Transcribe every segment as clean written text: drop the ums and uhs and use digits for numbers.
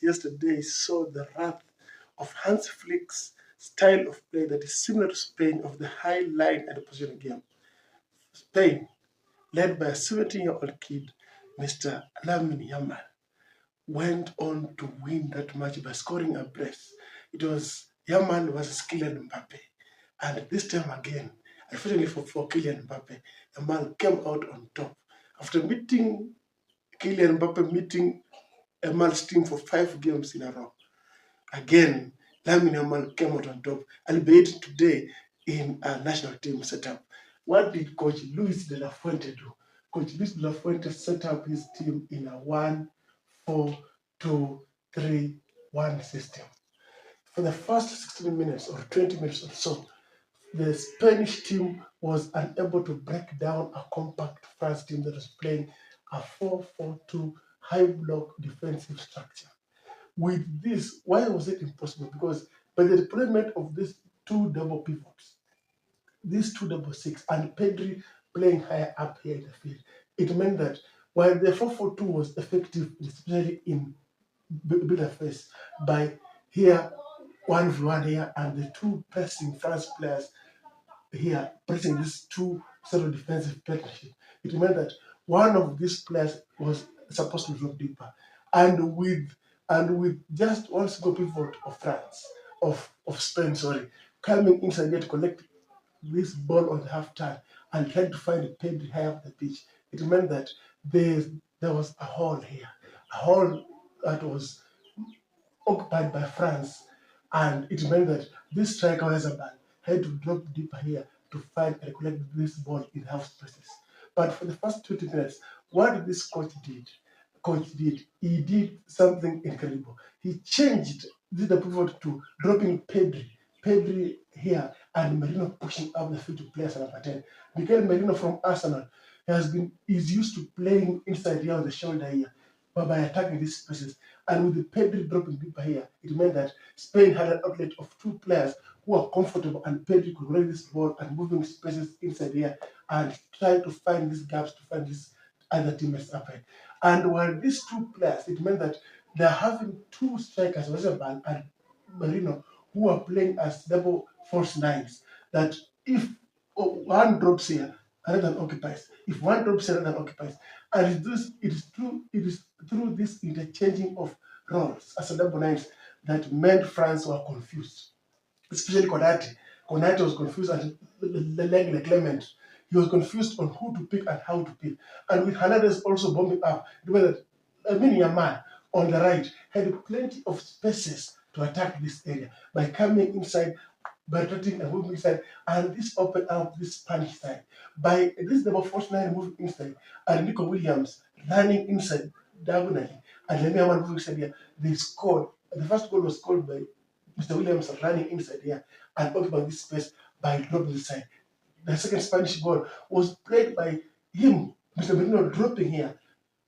yesterday saw the wrath of Hans Flick's style of play that is similar to Spain of the high line and position game. Spain, led by a 17-year-old kid, Mr. Lamin Yamal, went on to win that match by scoring a brace. It was Yamal versus Kylian Mbappe. And this time again, unfortunately for Kylian Mbappe, Yamal came out on top. After meeting Kylian Mbappe meeting Yamal's team for 5 games in a row. Again, Lamine Yamal came out on top, albeit today in a national team setup. What did Coach Luis de la Fuente do? Coach Luis de la Fuente set up his team in a 1-4-2-3-1 system. For the first 16 minutes or 20 minutes or so, the Spanish team was unable to break down a compact France team that was playing a 4-4-2 high block defensive structure. With this, why was it impossible? Because by the deployment of these two double pivots, these two double six, and Pedri playing higher up here in the field, it meant that while the 4-4-2 was effective, especially in bigger face, by here 1v1 here and the two pressing France players here pressing these two sort of defensive partnership, it meant that one of these players was supposed to drop deeper. And with just one single pivot of France, of Spain, sorry, coming inside here to collect this ball on the half turn and trying to find a Pedri high up the pitch, it meant that there was a hole here, a hole that was occupied by France, and it meant that this striker Westerberg had to drop deeper here to find and collect this ball in half spaces. But for the first 20 minutes, what did this coach did? He did something incredible. He changed the pivot to dropping Pedri here, and Merino pushing up the field to play as number 10. Miguel Merino from Arsenal is used to playing inside here on the shoulder here, but by attacking these spaces. And with the Pedri dropping deeper here, it meant that Spain had an outlet of two players who are comfortable, and Pedri could run this ball and moving spaces inside here and try to find these gaps to find these other teammates up here. And while these two players, it meant that they're having two strikers, Westerberg and Merino, who are playing as double false nines. That if one drops here, another occupies. If one drops here, another occupies. And it is through this interchanging of roles as a double nines that made France were confused, especially Konate. Konate was confused, and like Clement, he was confused on who to pick and how to pick. And with Hernandez also bombing up, remember that Lamine Yamal on the right had plenty of spaces to attack this area by coming inside, by rotating and moving inside, and this opened up this Spanish side. By this number 49 moving inside, and Nico Williams running inside diagonally, and Lamine Yamal moving inside here, they scored. The first goal was scored by Mr. Williams running inside here and occupying this space by dropping the side. The second Spanish goal was played by him, Mr. Merino, dropping here,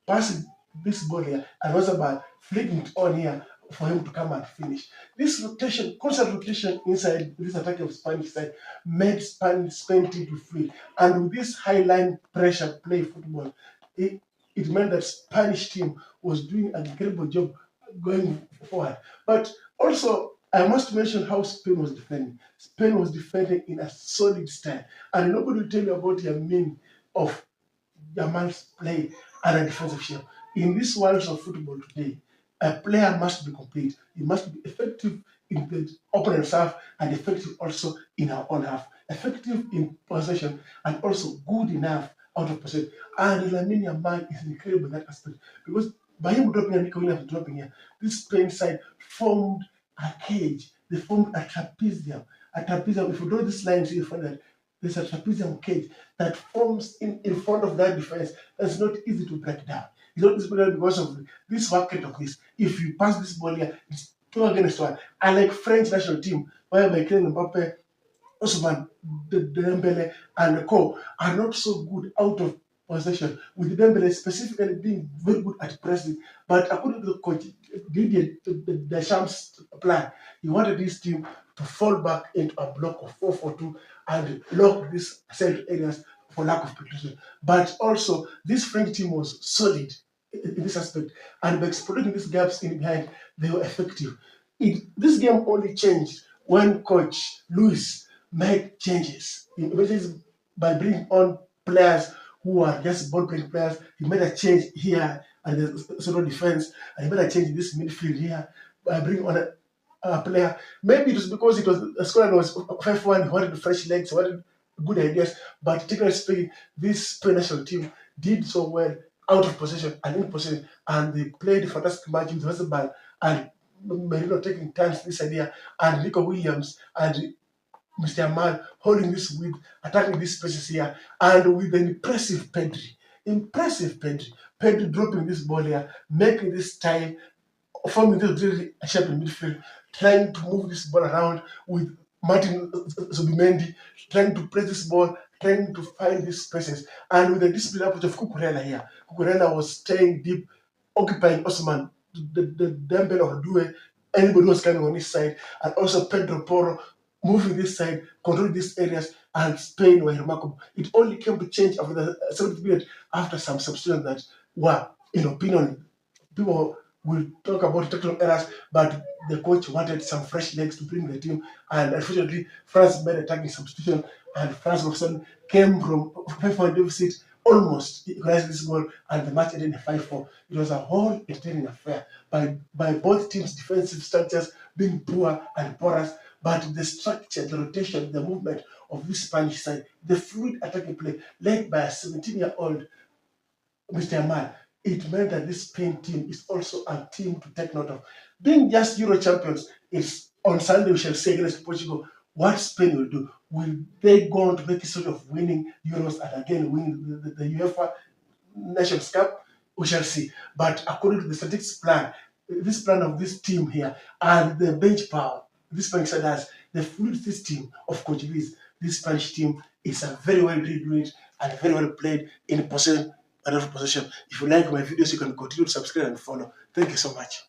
passing this ball here, and Westerberg flicking it on here for him to come and finish. This rotation, constant rotation inside this attacking of Spanish side, made Spain team to flee. And with this high line pressure play football, it meant that Spanish team was doing an incredible job going forward. But also, I must mention how Spain was defending. Spain was defending in a solid style. And nobody will tell you about Yamin of Yamal's play and a defensive shape. In this world of football today, a player must be complete. He must be effective in the opponent's half and effective also in our own half. Effective in possession and also good enough out of possession. And Lamine Yamal is incredible in that aspect, because by him dropping and Nico Williams dropping here, this Spain side formed a cage. They formed a trapezium. A trapezium, if you draw this line, you find that there's a trapezium cage that forms in front of that defense. That's not easy to break down. It's not easy to break down because of this work rate of this. If you pass this ball here, it's 2 against 1. Unlike French national team, whereby Kylian Mbappe, Ousmane Dembele, and Co are not so good out of possession, with Dembele specifically being very good at pressing. But according to the coach, Didier Deschamps' plan, he wanted this team to fall back into a block of 4-4-2 and lock these central areas for lack of penetration. But also, this French team was solid in this aspect, and by exploiting these gaps in behind, they were effective. This game only changed when coach Luis made changes. Which is by bringing on players who are just ball playing players. He made a change here and the sort of defense, and he made a change in this midfield here by bringing on a player. Maybe it was because it was the squad was 5-1, he wanted fresh legs, he wanted good ideas. But technically speaking, this Spain national team did so well out of possession and in possession, and they played a fantastic match with Vesterban and Merino taking turns this idea, and Nico Williams and Mr. Yamal holding this with attacking these spaces here, and with an impressive Pedri. Impressive Pedri. Pedri dropping this ball here, making this time, forming this really shape in midfield, trying to move this ball around with Martin Zubimendi, trying to press this ball, trying to find these spaces, and with the disciplined approach of Cucurella here. Cucurella was staying deep, occupying Osman, the Dembele or Due, anybody who was coming on this side, and also Pedro Porro moving this side, controlling these areas, and Spain were remarkable. It only came to change after the 70th minute after some substitutions that were, in opinion, people will talk about technical errors, but the coach wanted some fresh legs to bring the team. And unfortunately, France made a attacking substitution, and France all of a sudden came from 5-1 deficit, almost equalized this goal, and the match ended in 5-4. It was a whole entertaining affair by both teams' defensive structures being poor and porous, but the structure, the rotation, the movement of this Spanish side, the fluid attacking play led by a 17-year-old Mr. Yamal, it meant that this Spain team is also a team to take note of. Being just Euro champions, is on Sunday we shall say against Portugal what Spain will do. Will they go on to make a sort of winning Euros and again win the UEFA Nations Cup? We shall see. But according to the statistics plan, this plan of this team here and the bench power, this Spanish side has the fluid system of Coach Luis. This Spanish team is a very well read and very well played in possession and out of possession. If you like my videos, you can continue to subscribe and follow. Thank you so much.